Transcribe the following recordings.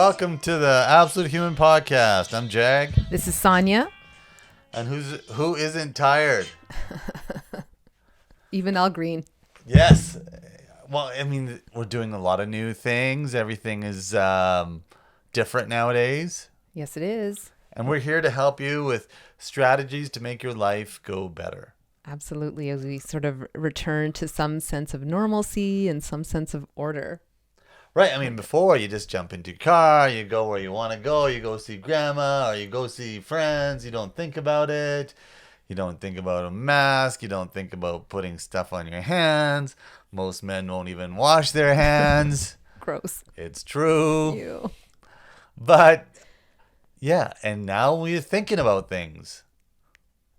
welcome to the Absolute Human Podcast. I'm Jag. This is Sonia. And who isn't tired? Even Al Green. Yes. Well, I mean, we're doing a lot of new things. Everything is different nowadays. Yes, it is. And we're here to help you with strategies to make your life go better. Absolutely. As we sort of return to some sense of normalcy and some sense of order. Right. I mean, before you just jump into your car, you go where you want to go, you go see grandma or you go see friends. You don't think about it. You don't think about a mask. You don't think about putting stuff on your hands. Most men won't even wash their hands. Gross. It's true. Ew. But yeah, and now we're thinking about things.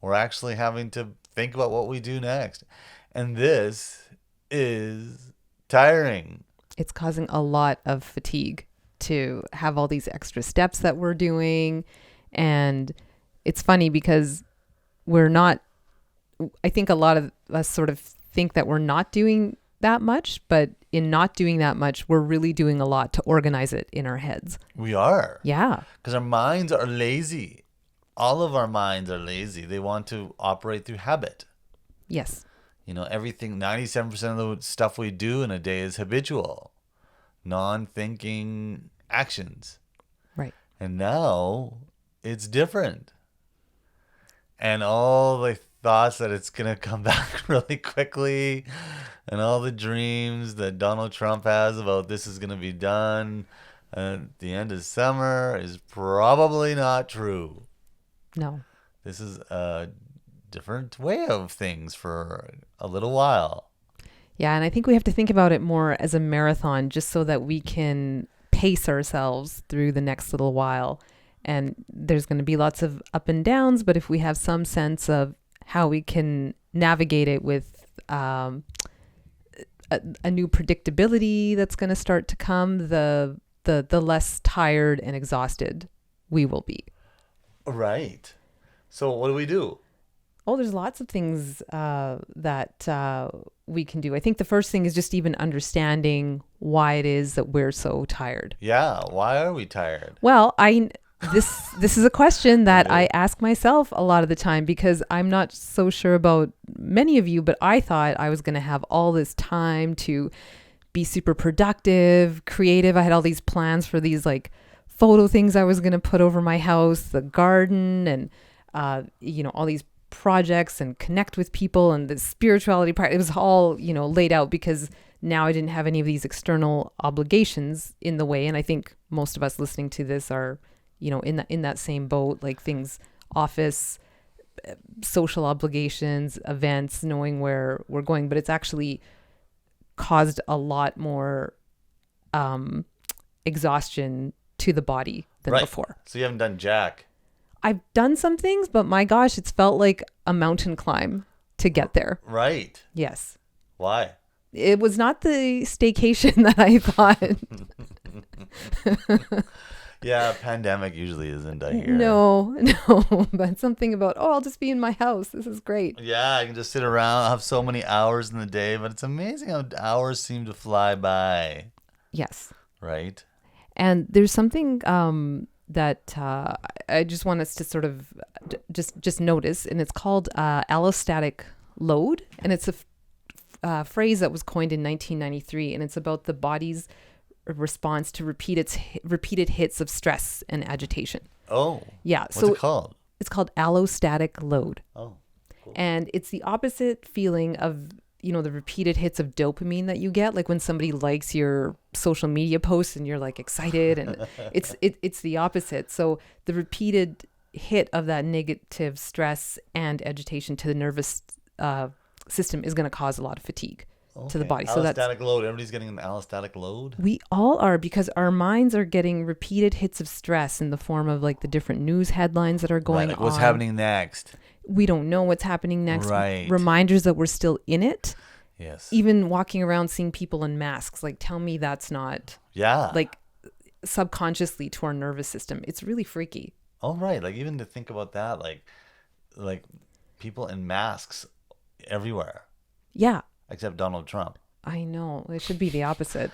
We're actually having to think about what we do next. And this is tiring. It's causing a lot of fatigue to have all these extra steps that we're doing. And it's funny because I think a lot of us sort of think that we're not doing that much, but in not doing that much, we're really doing a lot to organize it in our heads. We are. Yeah. Because our minds are lazy. All of our minds are lazy. They want to operate through habit. Yes. You know, everything, 97% of the stuff we do in a day is habitual, non-thinking actions. Right. And now it's different. And all the thoughts that it's going to come back really quickly and all the dreams that Donald Trump has about this is going to be done at the end of summer is probably not true. No. This is a different way of things for a little while. Yeah, and I think we have to think about it more as a marathon just so that we can pace ourselves through the next little while. And there's going to be lots of up and downs, but if we have some sense of how we can navigate it with a new predictability that's going to start to come, the less tired and exhausted we will be. Right. So what do we do? Oh, there's lots of things that we can do. I think the first thing is just even understanding why it is that we're so tired. Yeah. Why are we tired? Well, this is a question that I ask myself a lot of the time because I'm not so sure about many of you, but I thought I was going to have all this time to be super productive, creative. I had all these plans for these like photo things I was going to put over my house, the garden, and all these projects and connect with people and the spirituality part. It was all, laid out because now I didn't have any of these external obligations in the way. And I think most of us listening to this are, in that same boat, like things, office, social obligations, events, knowing where we're going. But it's actually caused a lot more exhaustion to the body than before. So you haven't done jack. I've done some things, but my gosh, it's felt like a mountain climb to get there. Right. Yes. Why? It was not the staycation that I thought. Yeah, pandemic usually isn't, I hear. No, but something about, I'll just be in my house. This is great. Yeah, I can just sit around. I have so many hours in the day, but it's amazing how hours seem to fly by. Yes. Right? And there's something that I just want us to sort of just notice, and it's called allostatic load, and it's a phrase that was coined in 1993, and it's about the body's response to repeated hits of stress and agitation. Oh. Yeah. What's it called? It's called allostatic load. Oh, cool. And it's the opposite feeling of, the repeated hits of dopamine that you get, like when somebody likes your social media posts and you're like excited, and it's the opposite. So the repeated hit of that negative stress and agitation to the nervous system is going to cause a lot of fatigue to the body. So that's allostatic load. Everybody's getting an allostatic load. We all are, because our minds are getting repeated hits of stress in the form of like the different news headlines that are going on. What's happening next? We don't know what's happening next. Right. Reminders that we're still in it. Yes. Even walking around seeing people in masks, like tell me that's not like subconsciously to our nervous system. It's really freaky. Oh, right. Like even to think about that, like people in masks everywhere. Yeah. Except Donald Trump. I know. It should be the opposite.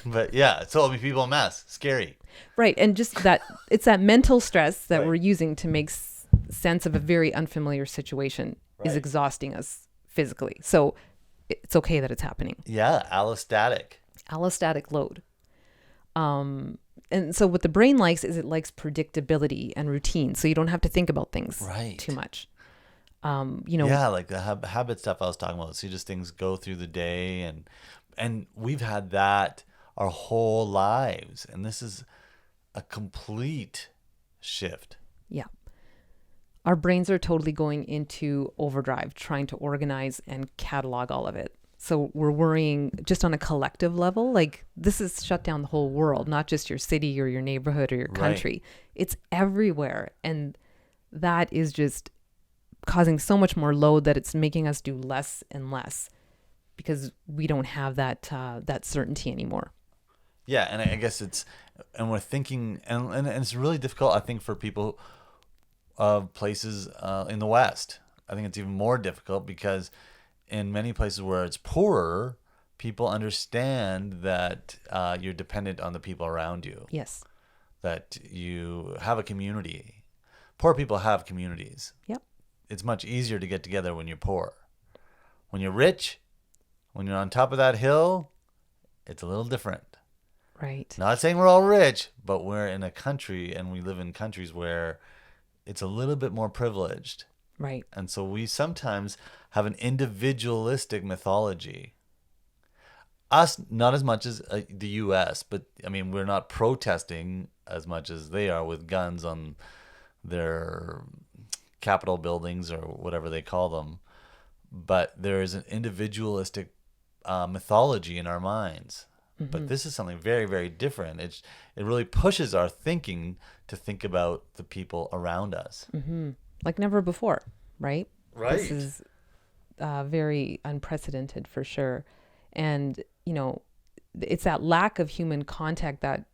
But yeah, so people en masse, scary. Right. And just that it's that mental stress that Right. we're using to make sense of a very unfamiliar situation is Right. exhausting us physically. So it's okay that it's happening. Yeah, allostatic. Allostatic load. And so what the brain likes is it likes predictability and routine. So you don't have to think about things Right. too much. Yeah, like the habit stuff I was talking about. So just things go through the day, and we've had that our whole lives, and this is a complete shift. Yeah. Our brains are totally going into overdrive, trying to organize and catalog all of it. So we're worrying just on a collective level, like this has shut down the whole world, not just your city or your neighborhood or your country. Right. It's everywhere. And that is just causing so much more load that it's making us do less and less because we don't have that certainty anymore. Yeah, and I guess and we're thinking, and it's really difficult, I think, for people of places in the West. I think it's even more difficult because in many places where it's poorer, people understand that you're dependent on the people around you. Yes. That you have a community. Poor people have communities. Yep. It's much easier to get together when you're poor. When you're rich, when you're on top of that hill, it's a little different. Right. Not saying we're all rich, but we're in a country and we live in countries where it's a little bit more privileged. Right. And so we sometimes have an individualistic mythology. Us, not as much as the U.S., but I mean, we're not protesting as much as they are with guns on their Capitol buildings or whatever they call them. But there is an individualistic mythology in our minds. Mm-hmm. But this is something very, very different. It really pushes our thinking to think about the people around us. Mm-hmm. Like never before, right? Right. This is very unprecedented for sure. And, it's that lack of human contact that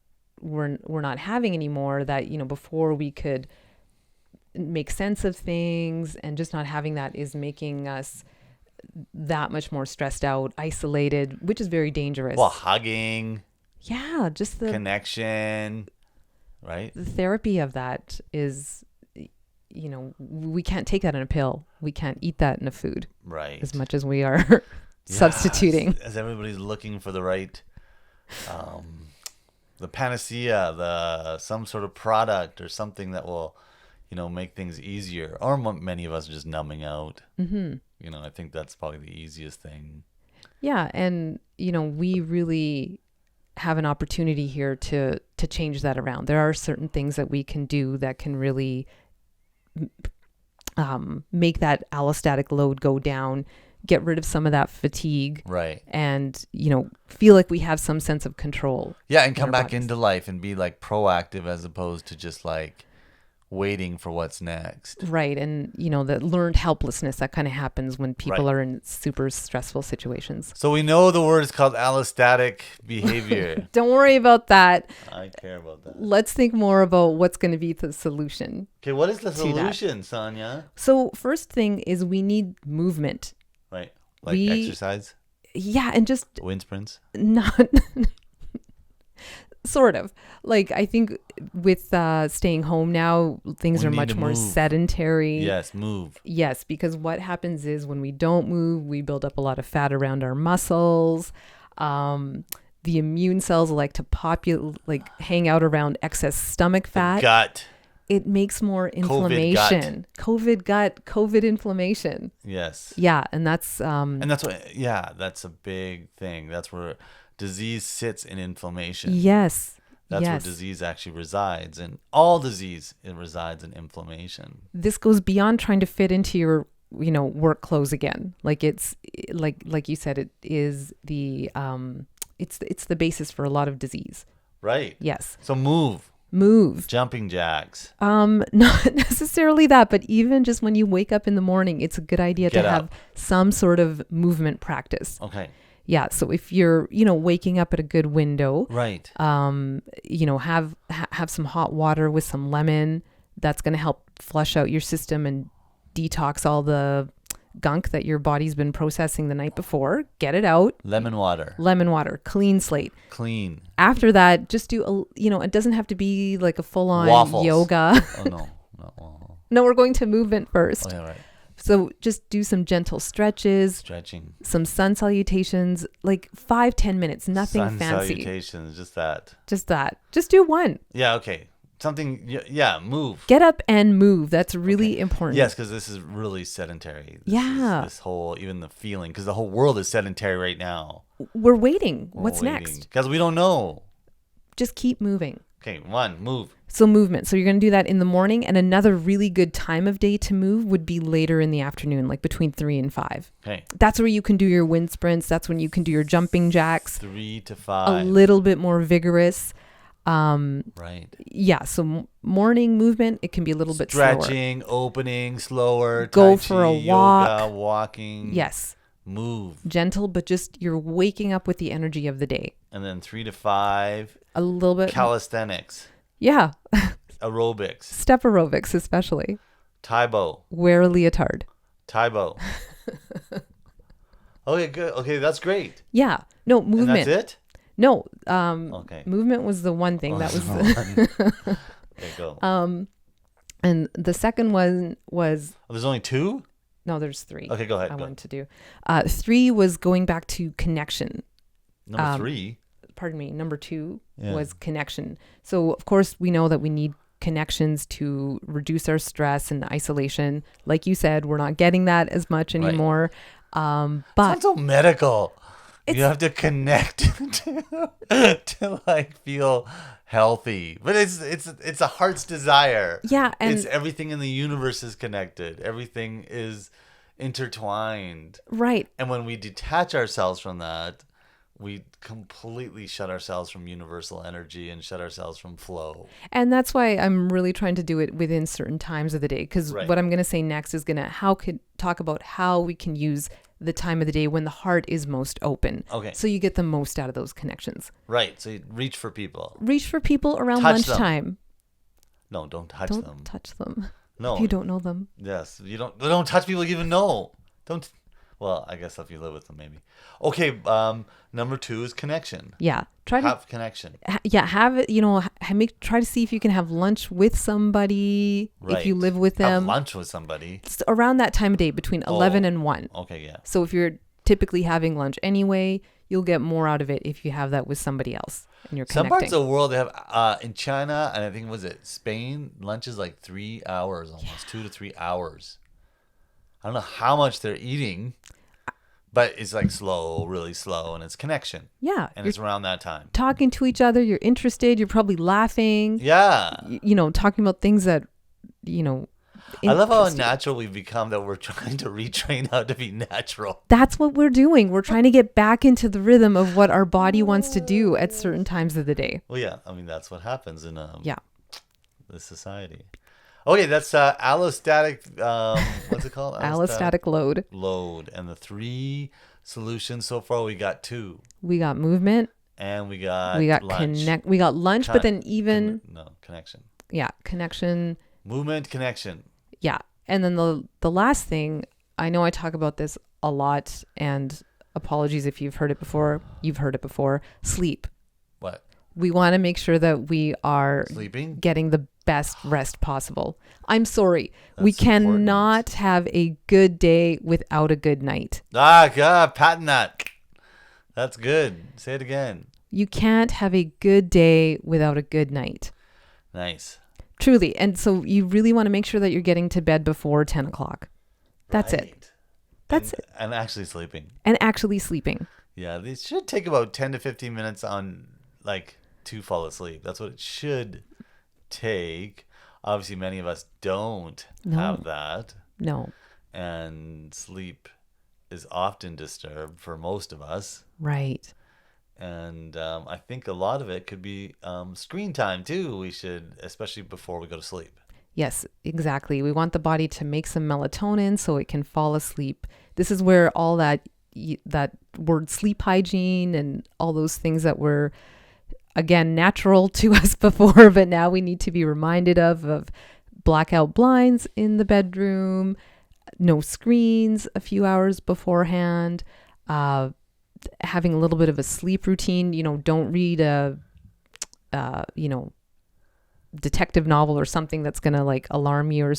we're not having anymore that, before we could make sense of things, and just not having that is making us that much more stressed out, isolated, which is very dangerous. Well, hugging. Yeah, just the connection, right? The therapy of that is, we can't take that in a pill. We can't eat that in a food. Right. As much as we are substituting. As everybody's looking for the right, the panacea, some sort of product or something that will, make things easier. Or many of us are just numbing out. Mm-hmm. I think that's probably the easiest thing. Yeah. And, we really have an opportunity here to change that around. There are certain things that we can do that can really make that allostatic load go down, get rid of some of that fatigue. Right. And, feel like we have some sense of control. Yeah. And come back into life and be like proactive as opposed to just like waiting for what's next. Right. And, the learned helplessness that kind of happens when people are in super stressful situations. So we know the word is called allostatic behavior. Don't worry about that. I care about that. Let's think more about what's going to be the solution. Okay. What is the solution, Sonia? So first thing is we need movement. Right. Like exercise? Yeah. And just wind sprints? Not... Sort of. Like, I think with staying home now, things are much more sedentary. Yes, move. Yes, because what happens is when we don't move, we build up a lot of fat around our muscles. The immune cells like to hang out around excess stomach fat. The gut. It makes more inflammation. COVID inflammation. Yes. Yeah, and that's that's a big thing. That's where disease sits in inflammation. Yes. That's where disease actually resides. And all disease, it resides in inflammation. This goes beyond trying to fit into your, work clothes again. Like it's like you said, it is the it's the basis for a lot of disease. Right. Yes. So move. Jumping jacks. Not necessarily that, but even just when you wake up in the morning, it's a good idea to have some sort of movement practice. Okay. Yeah. So if you're, waking up at a good window, right. Have some hot water with some lemon. That's going to help flush out your system and detox all the gunk that your body's been processing the night before. Get it out. Lemon water. Lemon water, clean slate. Clean. After that, just do it doesn't have to be like a full-on Waffles. yoga. Oh, no. No. No, we're going to movement first. Oh, yeah, right. So just do some gentle stretches, Stretching. some sun salutations, like 5-10 minutes, nothing Sun fancy. salutations, just that. Just that. Just do one. Yeah, okay. Something, yeah, move. Get up and move. That's really important. Yes, because this is really sedentary. Yeah. This whole, even the feeling, because the whole world is sedentary right now. We're waiting. What's next? Because we don't know. Just keep moving. Okay, one, move. So movement. So you're going to do that in the morning. And another really good time of day to move would be later in the afternoon, like between 3 and 5. Okay. That's where you can do your wind sprints. That's when you can do your jumping jacks. 3 to 5. A little bit more vigorous. Right. Yeah. So morning movement, it can be a little bit slower. Stretching, opening, slower. Go tai for a chi, walk. Yoga, walking. Yes. Move. Gentle, but just you're waking up with the energy of the day. And then 3 to 5. A little bit. Calisthenics. Yeah. Aerobics. Step aerobics, especially. Taibo. Wear a leotard. Taibo. Okay, good. Okay, that's great. Yeah. No, movement. And that's it? No. Okay. Movement was the one thing that was. Okay, go. And the second one was. Oh, there's only 2? No, there's 3. Okay, go ahead. I wanted to do. 3 was going back to connection. Number 3. Pardon me. Number 2 was connection. So of course we know that we need connections to reduce our stress and isolation. Like you said, we're not getting that as much anymore. But sounds so medical. You have to connect to like feel healthy, but it's a heart's desire. Yeah, and it's everything in the universe is connected. Everything is intertwined. Right. And when we detach ourselves from that, we completely shut ourselves from universal energy and shut ourselves from flow. And that's why I'm really trying to do it within certain times of the day. Because what I'm going to say next is talk about how we can use the time of the day when the heart is most open. Okay. So you get the most out of those connections. Right. So you reach for people. Reach for people around Touch lunchtime. Them. No, don't touch them. Don't touch them. No. If you don't know them. Yes. Don't touch people you even know. Don't. Well, I guess if you live with them, maybe. Okay. Number 2 is connection. Yeah. Have connection. Have it. Try to see if you can have lunch with somebody. Right. If you live with them. Have lunch with somebody. It's around that time of day between 11 and 1. Okay. Yeah. So if you're typically having lunch anyway, you'll get more out of it if you have that with somebody else and you're connecting. Some parts of the world they have in China, and I think Spain, lunch is like 3 hours almost, 2 to 3 hours. I don't know how much they're eating, but it's like slow, really slow, and it's connection. Yeah. And it's around that time. Talking to each other, you're interested, you're probably laughing. Yeah. Talking about things that, I love how unnatural we've become that we're trying to retrain how to be natural. That's what we're doing. We're trying to get back into the rhythm of what our body wants to do at certain times of the day. Well, yeah. I mean, that's what happens in this society. Okay, that's allostatic, what's it called? Allostatic load. Load. And the 3 solutions so far, we got 2. We got movement. And we got lunch. We got lunch, but then connection. Yeah, connection. Movement, connection. Yeah. And then the last thing, I know I talk about this a lot, and apologies if you've heard it before. You've heard it before. Sleep. What? We want to make sure that we are sleeping, getting the best rest possible. I'm sorry. We cannot have a good day without a good night. God, patent that. That's good. Say it again. You can't have a good day without a good night. Nice. Truly. And so you really want to make sure that you're getting to bed before 10 o'clock. That's it. That's it. And actually sleeping. Yeah, these should take about 10 to 15 minutes to fall asleep. That's what it should take. Obviously, many of us don't have that. No. And sleep is often disturbed for most of us. Right. And I think a lot of it could be screen time too. We should, especially before we go to sleep. Yes, exactly. We want the body to make some melatonin so it can fall asleep. This is where all that word sleep hygiene and all those things that were, again, natural to us before, but now we need to be reminded of blackout blinds in the bedroom, no screens a few hours beforehand, having a little bit of a sleep routine. Don't read a detective novel or something that's gonna like alarm you or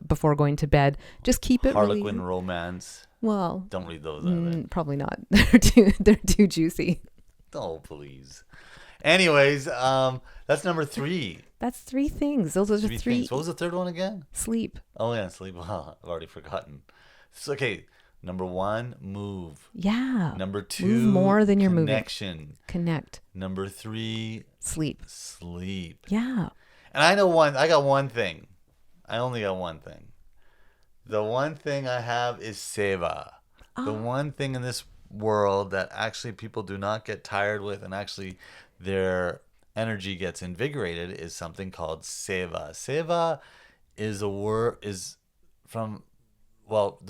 before going to bed. Just keep it Harlequin really romance. well. Don't read those either. Probably not. They're too juicy. Oh, please. Anyways, that's number 3. That's 3 things. Those are the 3 things. What was the third one again? Sleep. Oh yeah, sleep. I've already forgotten. So, okay, number 1, move. Yeah. Number 2, move more than you're connection. Connect. Number 3, Sleep. Yeah. And I got one thing. I only got one thing. The one thing I have is Savea. The one thing in this world that actually people do not get tired with, and actually their energy gets invigorated, is something called Savea. Savea is the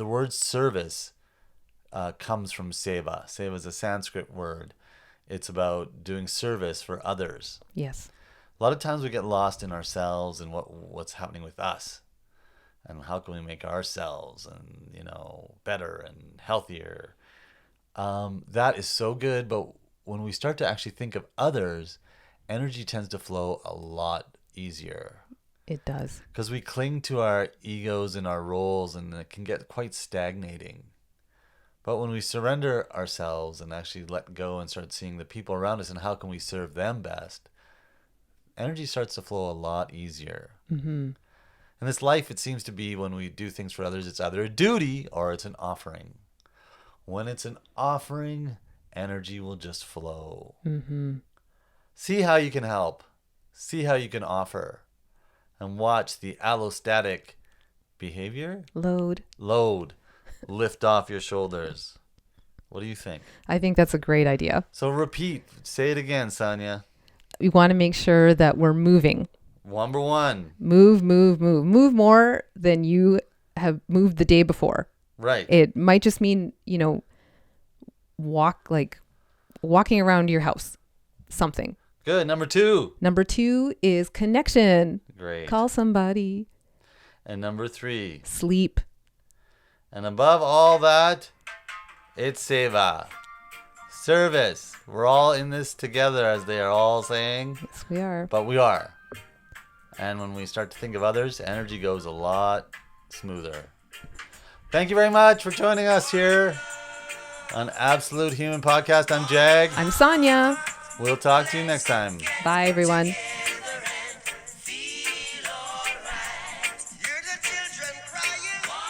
word service comes from Seva. Seva is a Sanskrit word. It's about doing service for others. Yes. A lot of times we get lost in ourselves and what's happening with us, and how can we make ourselves and better and healthier. That is so good, but when we start to actually think of others, energy tends to flow a lot easier. It does. Because we cling to our egos and our roles, and it can get quite stagnating. But when we surrender ourselves and actually let go and start seeing the people around us and how can we serve them best, energy starts to flow a lot easier. Mm-hmm. In this life, it seems to be when we do things for others, it's either a duty or it's an offering. When it's an offering, energy will just flow. Mm-hmm. See how you can help. See how you can offer. And watch the allostatic behavior? Load. Lift off your shoulders. What do you think? I think that's a great idea. So repeat. Say it again, Sonia. We want to make sure that we're moving. Number 1. Move. Move more than you have moved the day before. Right. It might just mean, walking around your house. Something. Good. Number 2. Number 2 is connection. Great. Call somebody. And number 3. Sleep. And above all that, it's Savea. Service. We're all in this together, as they are all saying. Yes, we are. But we are. And when we start to think of others, energy goes a lot smoother. Thank you very much for joining us here on Absolute Human Podcast. I'm Jag. I'm Sonia. We'll talk to you next time. Bye, everyone.